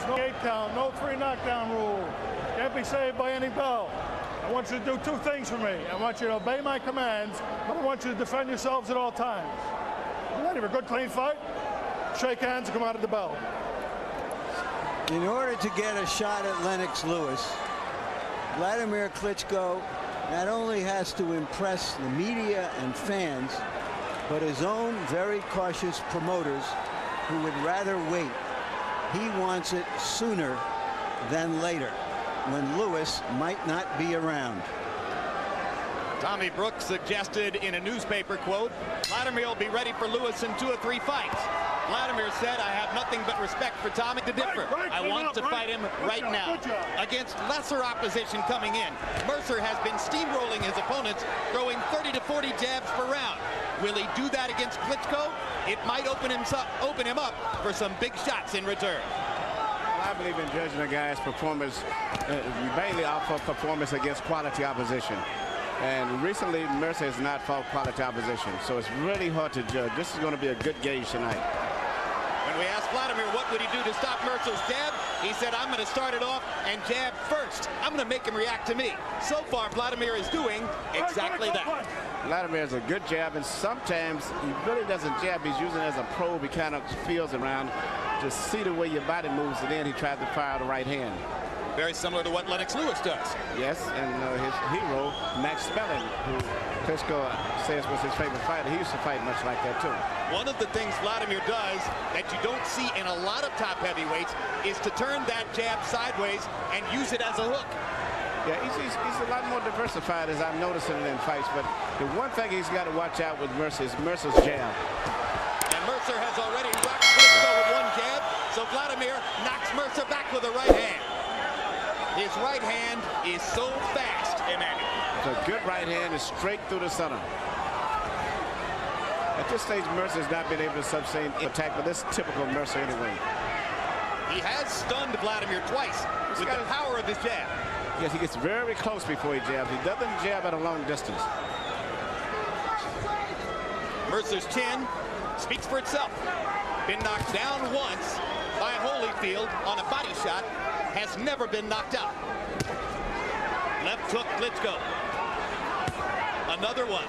no 8 count, no 3 knockdown rule. Can't be saved by any bell. I want you to do 2 things for me. I want you to obey my commands, but I want you to defend yourselves at all times. Wladimir, good clean fight. Shake hands and come out of the bell. In order to get a shot at Lennox Lewis, Vladimir Klitschko not only has to impress the media and fans, but his own very cautious promoters who would rather wait. He wants it sooner than later, when Lewis might not be around. Tommy Brooks suggested in a newspaper quote, Vladimir will be ready for Lewis in 2 or 3 fights. Vladimir said, I have nothing but respect for Tommy to differ. I want to fight him right now. Against lesser opposition coming in, Mercer has been steamrolling his opponents, throwing 30 to 40 jabs per round. Will he do that against Klitschko? It might open him up for some big shots in return. I believe in judging a guy's performance mainly off of performance against quality opposition. And recently, Mercer has not fought quality opposition, so it's really hard to judge. This is going to be a good gauge tonight. When we asked Vladimir what would he do to stop Mercer's jab, he said, I'm going to start it off and jab first. I'm going to make him react to me. So far, Vladimir is doing exactly that. Vladimir is a good jab, and sometimes he really doesn't jab. He's using it as a probe. He kind of feels around to see the way your body moves, and then he tries to fire the right hand. Very similar to what Lennox Lewis does. Yes, and his hero, Max Spelling, who Klitschko says was his favorite fighter, he used to fight much like that too. One of the things Vladimir does that you don't see in a lot of top heavyweights is to turn that jab sideways and use it as a hook. Yeah, he's a lot more diversified, as I'm noticing in fights, but the one thing he's got to watch out with Mercer is Mercer's jab. And Mercer has already rocked Klitschko with 1 jab, so Vladimir knocks Mercer back with a right hand. His right hand is so fast, Emmanuel. It's a good right hand, is straight through the center. At this stage, Mercer has not been able to sustain attack, but this is typical Mercer anyway. He has stunned Vladimir twice with the power of his jab. Yes, he gets very close before he jabs. He doesn't jab at a long distance. Mercer's chin speaks for itself. Been knocked down once by Holyfield on a body shot. Has never been knocked out. Left hook, Klitschko. Another one.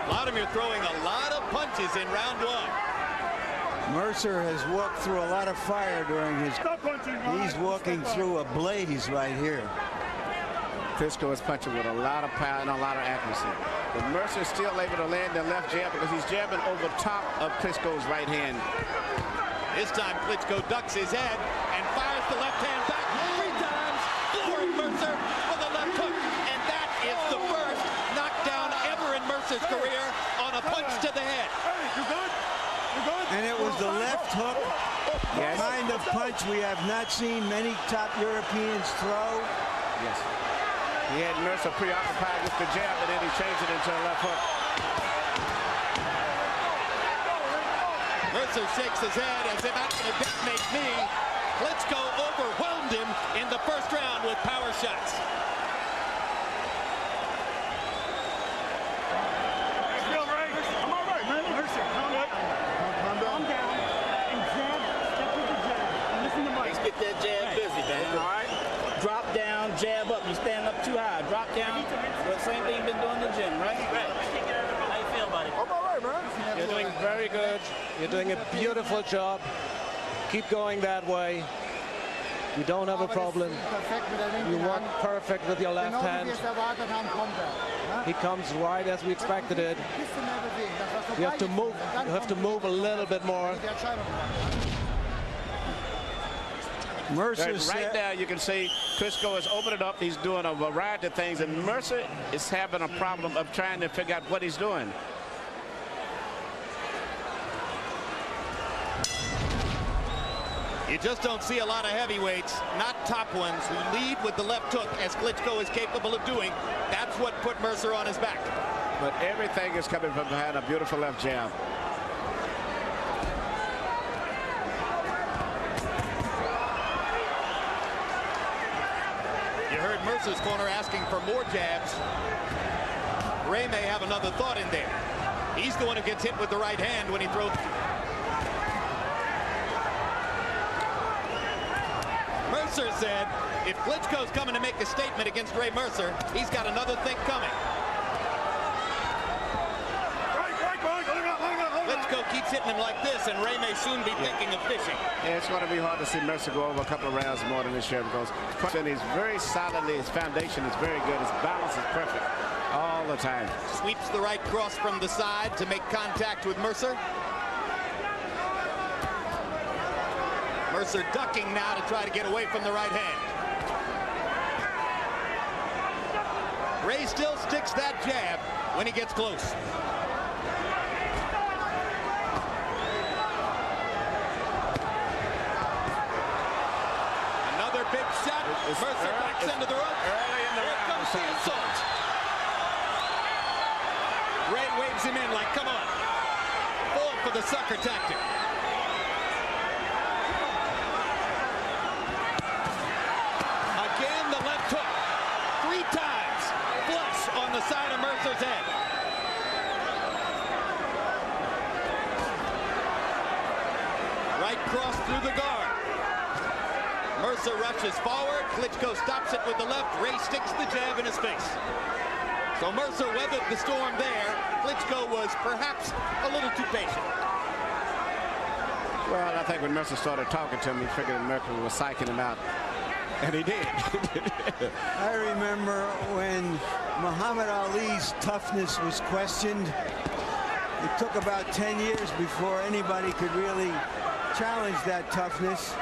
Vladimir throwing a lot of punches in round 1. Mercer has walked through a lot of fire during his... He's walking through a blaze right here. Klitschko is punching with a lot of power and a lot of accuracy. But Mercer is still able to land the left jab because he's jabbing over top of Klitschko's right hand. This time Klitschko ducks his head and fires the left hand back 3 times, flooring Mercer with a left hook. And that is the first knockdown ever in Mercer's career on a punch to the head. You good? You good? And it was the left hook kind of punch we have not seen many top Europeans throw. Yes. He had Mercer preoccupied with the jab, and then he changed it into a left hook. Mercer shakes his head as if that's going to detonate me. Klitschko overwhelmed him in the first round with power shots. I'm all right, man. Mercer, calm down and jab. Step with the jab. And listen to Mike. Let's get that jab busy, man. All right. Drop down, jab up. You stand up too high. Drop down. Well, same thing you've been doing in the gym, right? Right. How you feel, buddy? I'm all right, man. You're doing very good. You're doing a beautiful job. Keep going that way. You don't have a problem. You work perfect with your left hand. He comes right as we expected it. You have to move. You have to move a little bit more. Mercer right now, you can see Klitschko is opening up. He's doing a variety of things, and Mercer is having a problem of trying to figure out what he's doing. You just don't see a lot of heavyweights, not top ones, who lead with the left hook as Klitschko is capable of doing. That's what put Mercer on his back. But everything is coming from behind a beautiful left jab. You heard Mercer's corner asking for more jabs. Ray may have another thought in there. He's the one who gets hit with the right hand when he throws. Mercer said if Klitschko's coming to make a statement against Ray Mercer, he's got another thing coming. Klitschko keeps hitting him like this, and Ray may soon be thinking of fishing. Yeah, it's going to be hard to see Mercer go over a couple of rounds more than this year because he's very solidly, his foundation is very good, his balance is perfect all the time. Sweeps the right cross from the side to make contact with Mercer. Mercer ducking now to try to get away from the right hand. Ray still sticks that jab when he gets close. Another big shot. Mercer backs into the rope. Early in the Here round. comes the assault. Ray waves him in like, come on. Fall for the sucker tactic. Again, the left hook. 3 times. Flush on the side of Mercer's head. Right cross through the guard. Mercer rushes forward. Klitschko stops it with the left. Ray sticks the jab in his face. So Mercer weathered the storm there. Klitschko was perhaps a little too patient. Well, I think when Mercer started talking to him, he figured that Mercer was psyching him out. And he did. I remember when Muhammad Ali's toughness was questioned. It took about 10 years before anybody could really challenge that toughness.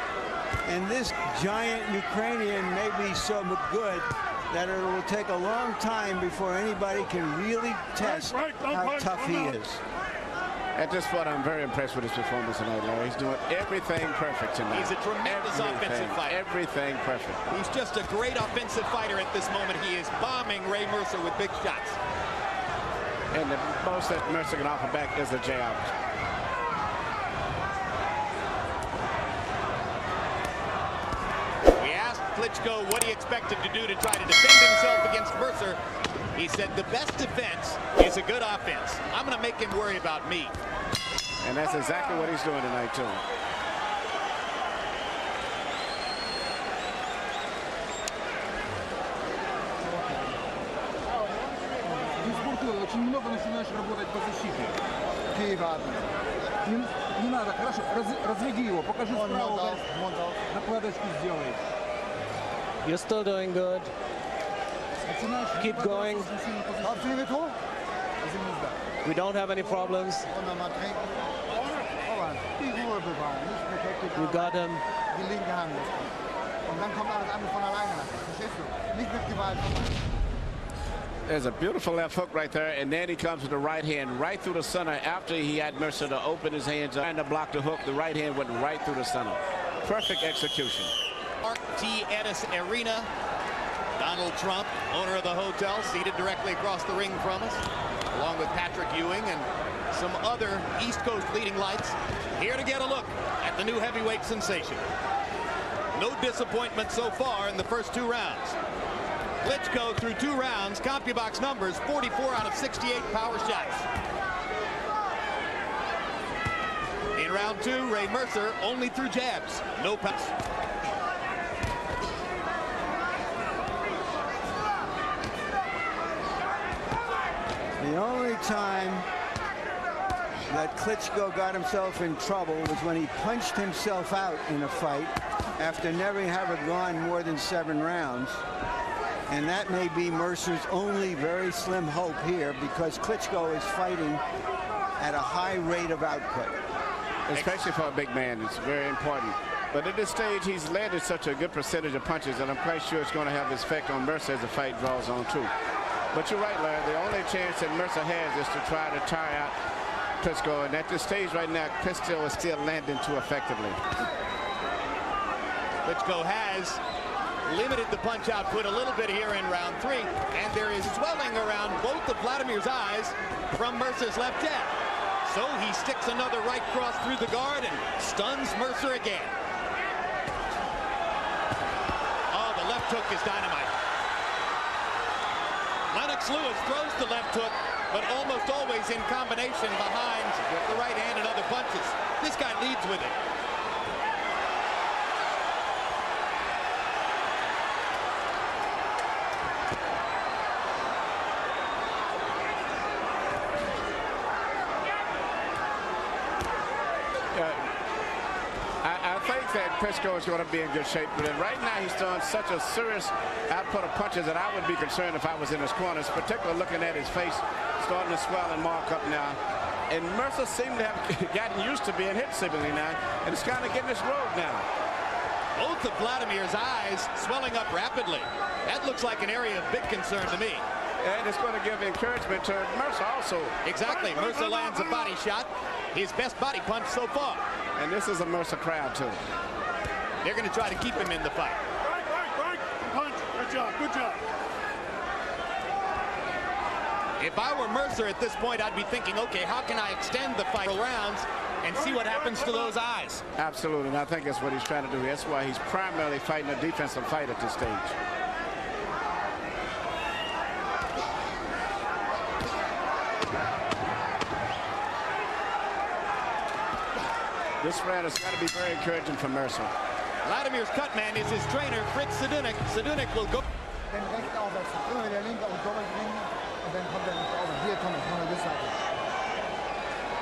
And this giant Ukrainian may be so good that it will take a long time before anybody can really test how tough he is. At this point, I'm very impressed with his performance tonight, Larry. He's doing everything perfect tonight. He's a tremendous offensive fighter. Everything perfect. He's just a great offensive fighter at this moment. He is bombing Ray Mercer with big shots. And the most that Mercer can offer back is a jab. We asked Klitschko what he expected to do to try to defend himself against Mercer. He said the best defense is a good offense. I'm going to make him worry about me. And that's exactly what he's doing tonight, too. Очень много начинаешь работать по защите. Не надо, хорошо, разведи его, покажи справа, накладочку сделай. You're still doing good. Keep going. We don't have any problems. You got him. There's a beautiful left hook right there, and then he comes with the right hand right through the center after he had Mercer to open his hands up and to block the hook. The right hand went right through the center. Perfect execution. Mark T. Ennis Arena. Donald Trump, owner of the hotel, seated directly across the ring from us, along with Patrick Ewing and some other East Coast leading lights, here to get a look at the new heavyweight sensation. No disappointment so far in the first 2 rounds. Klitschko through 2 rounds, CompuBox numbers, 44 out of 68 power shots. In round 2, Ray Mercer only threw jabs, no power. The only time that Klitschko got himself in trouble was when he punched himself out in a fight after never having gone more than 7 rounds. And that may be Mercer's only very slim hope here because Klitschko is fighting at a high rate of output. Especially for a big man, it's very important. But at this stage, he's landed such a good percentage of punches, and I'm quite sure it's going to have its effect on Mercer as the fight draws on, too. But you're right, Larry. The only chance that Mercer has is to try to tire out Klitschko. And at this stage right now, Klitschko is still landing too effectively. Klitschko has limited the punch output a little bit here in round 3. And there is swelling around both of Vladimir's eyes from Mercer's left jab. So he sticks another right cross through the guard and stuns Mercer again. Oh, the left hook is dynamite. Lennox Lewis throws the left hook, but almost always in combination behind the right hand and other punches. This guy leads with it. I think that Klitschko is going to be in good shape, but right now he's done such a serious output of punches that I would be concerned if I was in his corners, particularly looking at his face starting to swell and mark up now. And Mercer seemed to have gotten used to being hit seemingly now, and it's kind of getting this road now. Both of Vladimir's eyes swelling up rapidly. That looks like an area of big concern to me. And it's going to give encouragement to Mercer also. Exactly. Mercer lands a body shot. His best body punch so far. And this is a Mercer crowd, too. They're going to try to keep him in the fight. Right. Punch. Good job. Good job. If I were Mercer at this point, I'd be thinking, okay, how can I extend the fight rounds and see what happens to those eyes? Absolutely, and I think that's what he's trying to do. That's why he's primarily fighting a defensive fight at this stage. This round has got to be very encouraging for Mercer. Vladimir's cut man is his trainer, Fritz Sedunek. Sedunek will go. Den rechte aufwärts, immer der linke und doppelt linke und dann kommt der rechte aufwärts. Hier kommt das Seite.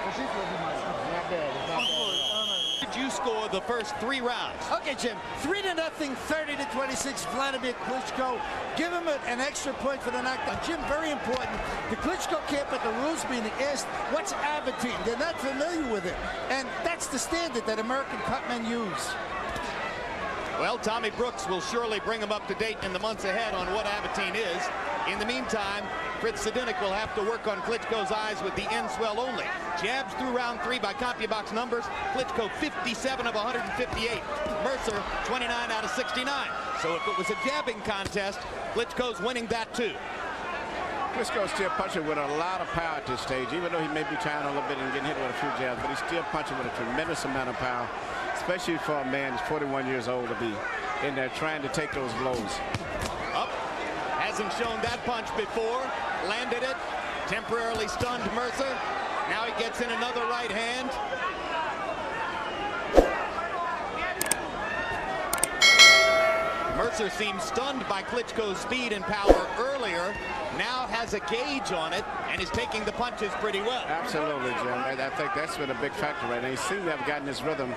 Verstehst du, was ich meine? Not bad. It's not bad. Did you score the first 3 rounds? Okay, Jim. 3-0, 30-26. Vladimir Klitschko. Give him an extra point for the knockdown. Jim, very important. The Klitschko camp at the rules meeting asked, what's Abatine? They're not familiar with it. And that's the standard that American cutmen use. Well, Tommy Brooks will surely bring him up to date in the months ahead on what Abatine is. In the meantime, Fritz Sedunek will have to work on Klitschko's eyes with the end swell only. Jabs through round 3 by CompuBox numbers. Klitschko 57 of 158. Mercer 29 out of 69. So if it was a jabbing contest, Klitschko's winning that too. Klitschko's still punching with a lot of power at this stage, even though he may be trying a little bit and getting hit with a few jabs, but he's still punching with a tremendous amount of power, especially for a man who's 41 years old to be in there trying to take those blows. Up. Hasn't shown that punch before. Landed it. Temporarily stunned Mercer. Now he gets in another right hand. Mercer seemed stunned by Klitschko's speed and power earlier. Now has a gauge on it and is taking the punches pretty well. Absolutely, Jim. I think that's been a big factor right now. He seemed to have gotten his rhythm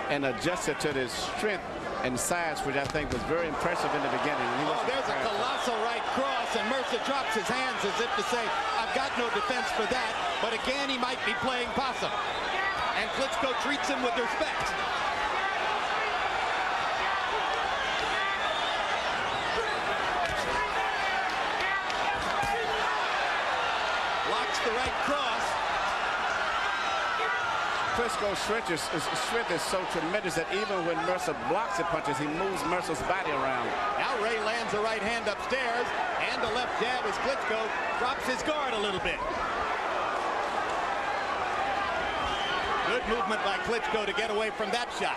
and adjusted to his strength and size, which I think was very impressive in the beginning. There's a colossal right cross, and Mercer drops his hands as if to say, I've got no defense for that. But again, he might be playing possum. And Klitschko treats him with respect. Blocks the right cross. Klitschko's strength is so tremendous that even when Mercer blocks the punches, he moves Mercer's body around. Now Ray lands a right hand upstairs and a left jab as Klitschko drops his guard a little bit. Good movement by Klitschko to get away from that shot.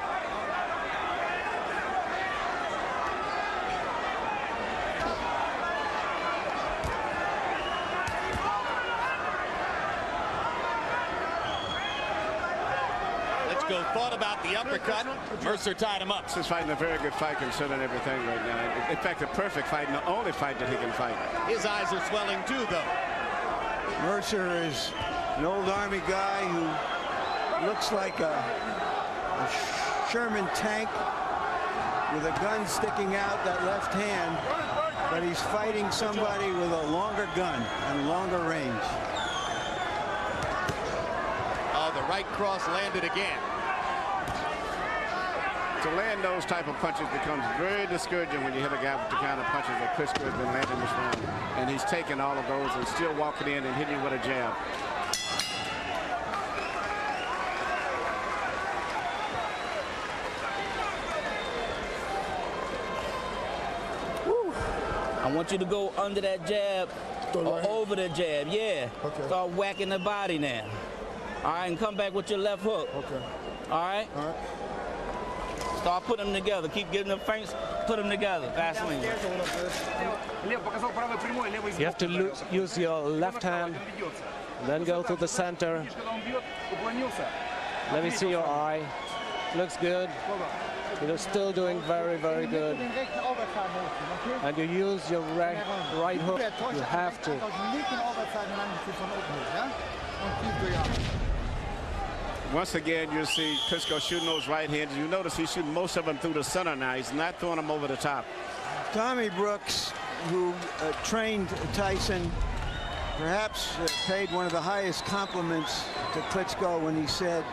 Thought about the uppercut. Mercer tied him up. He's fighting a very good fight considering everything right now. In fact, a perfect fight, and the only fight that he can fight. His eyes are swelling too, though. Mercer is an old Army guy who looks like a Sherman tank with a gun sticking out that left hand, but he's fighting somebody with a longer gun and longer range. Oh, the right cross landed again. To land those type of punches becomes very discouraging when you hit a guy with the kind of punches that Klitschko has been landing this round. And he's taking all of those and still walking in and hitting you with a jab. Woo. I want you to go under that jab or over the jab. Yeah. Okay. Start whacking the body now. All right, and come back with your left hook. Okay. All right? All right. Start putting them together. Keep getting the feints. Put them together. Vaseline. You have to use your left hand, then go to the center. Let me see your eye. Looks good. You're still doing very, very good. And you use your right hook. You have to. Once again, you see Klitschko shooting those right hands. You notice he's shooting most of them through the center now. He's not throwing them over the top. Tommy Brooks, who trained Tyson, perhaps paid one of the highest compliments to Klitschko when he said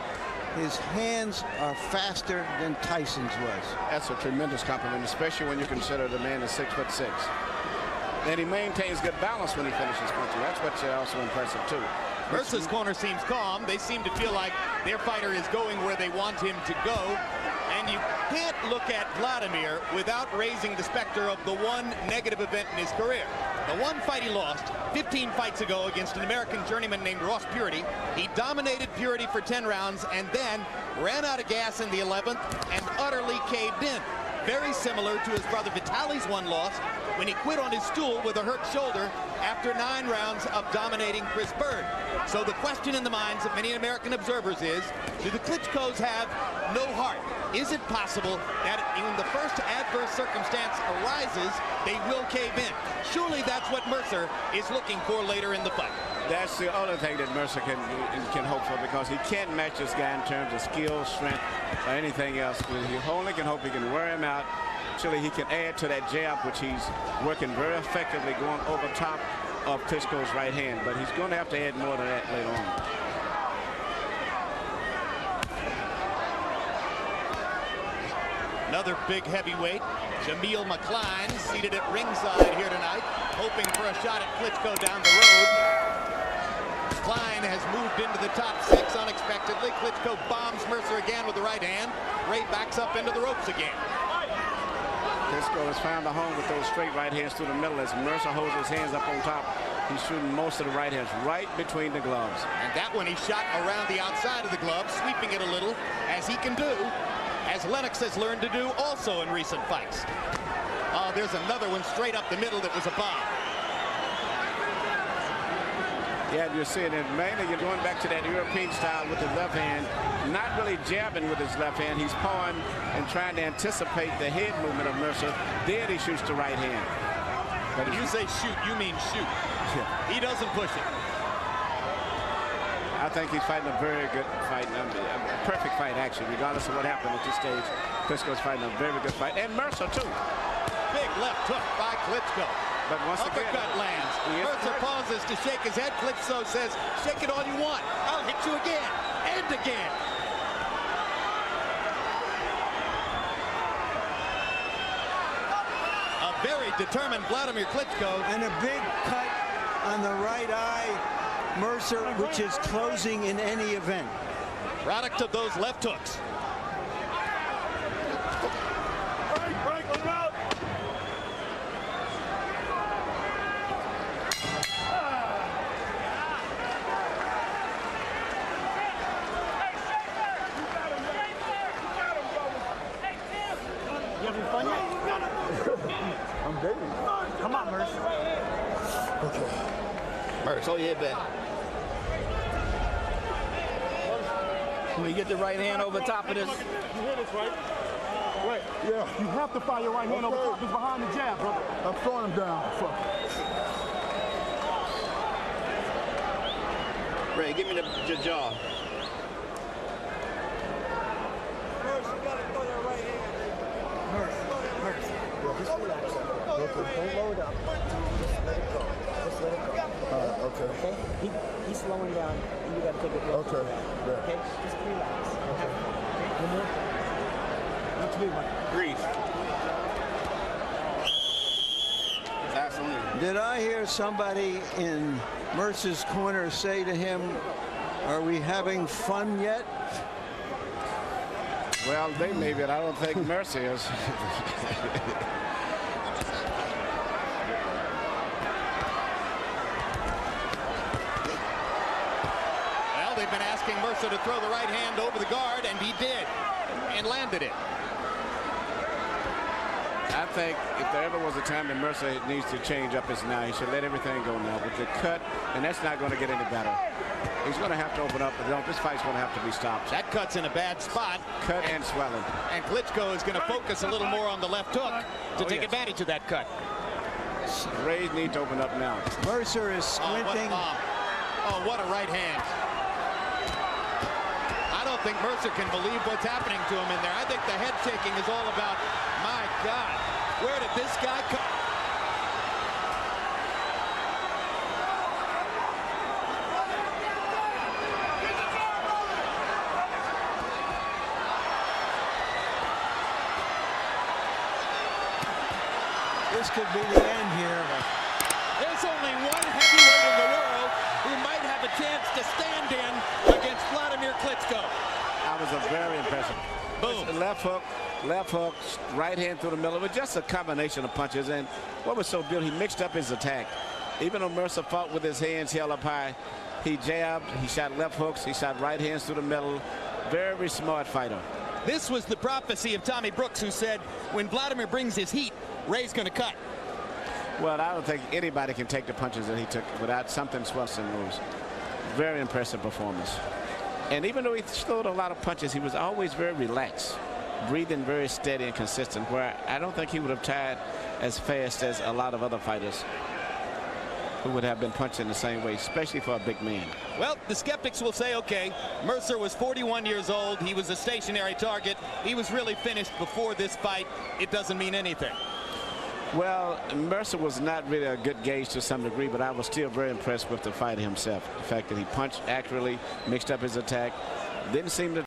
his hands are faster than Tyson's was. That's a tremendous compliment, especially when you consider the man is 6'6". And he maintains good balance when he finishes punching. That's what's also impressive, too. Mercer's corner seems calm. They seem to feel like their fighter is going where they want him to go. And you can't look at Wladimir without raising the specter of the one negative event in his career. The one fight he lost 15 fights ago against an American journeyman named Ross Purity. He dominated Purity for 10 rounds and then ran out of gas in the 11th and utterly caved in. Very similar to his brother Vitali's one loss when he quit on his stool with a hurt shoulder after 9 rounds of dominating Chris Bird. So the question in the minds of many American observers is, do the Klitschkos have no heart? Is it possible that when the first adverse circumstance arises, they will cave in? Surely that's what Mercer is looking for later in the fight. That's the only thing that Mercer can hope for, because he can't match this guy in terms of skill, strength, or anything else. He only can hope he can wear him out. Actually, he can add to that jab, which he's working very effectively going over top of Klitschko's right hand. But he's going to have to add more to that later on. Another big heavyweight, Jameel McCline, seated at ringside here tonight, hoping for a shot at Klitschko down the road. McCline has moved into the top 6 unexpectedly. Klitschko bombs Mercer again with the right hand. Ray backs up into the ropes again. Klitschko has found a home with those straight right hands through the middle as Mercer holds his hands up on top. He's shooting most of the right hands right between the gloves. And that one he shot around the outside of the glove, sweeping it a little, as he can do, as Lennox has learned to do also in recent fights. Oh, there's another one straight up the middle that was a bomb. Yeah, you're seeing it. Mainly you're going back to that European style with the left hand, not really jabbing with his left hand. He's pawing and trying to anticipate the head movement of Mercer. Then he shoots the right hand. But if you say shoot, you mean shoot. Yeah. He doesn't push it. I think he's fighting a very good fight, a perfect fight actually, regardless of what happened at this stage. Klitschko's fighting a very good fight, and Mercer too. Big left hook by Klitschko. But once uppercut again, lands. Mercer pauses to shake his head. Klitschko says, shake it all you want. I'll hit you again and again. A very determined Wladimir Klitschko. And a big cut on the right eye, Mercer, which is closing in any event. Product of those left hooks. I'm dating. Come on, Mercer. Okay. Mercer, hold your head back. When you get the right hand over top of this. You hear this, right? Right. Yeah. You have to fire your right hand over top. It's behind the jab, brother. I'm throwing him down. Fuck. Ray, give me the jaw. Mercer, you gotta throw that right hand. Mercer. Just relax. Don't lower down. Just let it go. Just let it go. Okay. Okay? He's slowing down. You gotta take it real Okay. slow. Okay? Just relax. Okay? One more. Not too much. Breathe. Absolutely. Did I hear somebody in Mercer's corner say to him, are we having fun yet? well, they may, but I don't think Mercer is. They've been asking Mercer to throw the right hand over the guard, and he did, and landed it. I think if there ever was a time that Mercer needs to change up, it's now. He should let everything go now with the cut, and that's not going to get any better. He's going to have to open up, but this fight's going to have to be stopped. That cut's in a bad spot. Cut and swelling. And Klitschko is going to focus a little more on the left hook to take advantage of that cut. Rays need to open up now. Mercer is squinting. Oh, what a right hand. I don't think Mercer can believe what's happening to him in there. I think the head shaking is all about, my God, where did this guy come? This could be the end here. There's only one heavyweight in the world who might have a chance to stand in against Vladimir Klitschko. That was a very impressive. Boom. Left hook, right hand through the middle. It was just a combination of punches. And what was so beautiful, he mixed up his attack. Even though Mercer fought with his hands held up high, he jabbed, he shot left hooks, he shot right hands through the middle. Very smart fighter. This was the prophecy of Tommy Brooks, who said, when Vladimir brings his heat, Ray's going to cut. Well, I don't think anybody can take the punches that he took without something swelling moves. Very impressive performance. And even though he throwed a lot of punches, he was always very relaxed, breathing very steady and consistent, where I don't think he would have tired as fast as a lot of other fighters who would have been punching the same way, especially for a big man. Well, the skeptics will say, okay, Mercer was 41 years old. He was a stationary target. He was really finished before this fight. It doesn't mean anything. Well, Mercer was not really a good gauge to some degree, but I was still very impressed with the fighter himself. The fact that he punched accurately, mixed up his attack, didn't seem to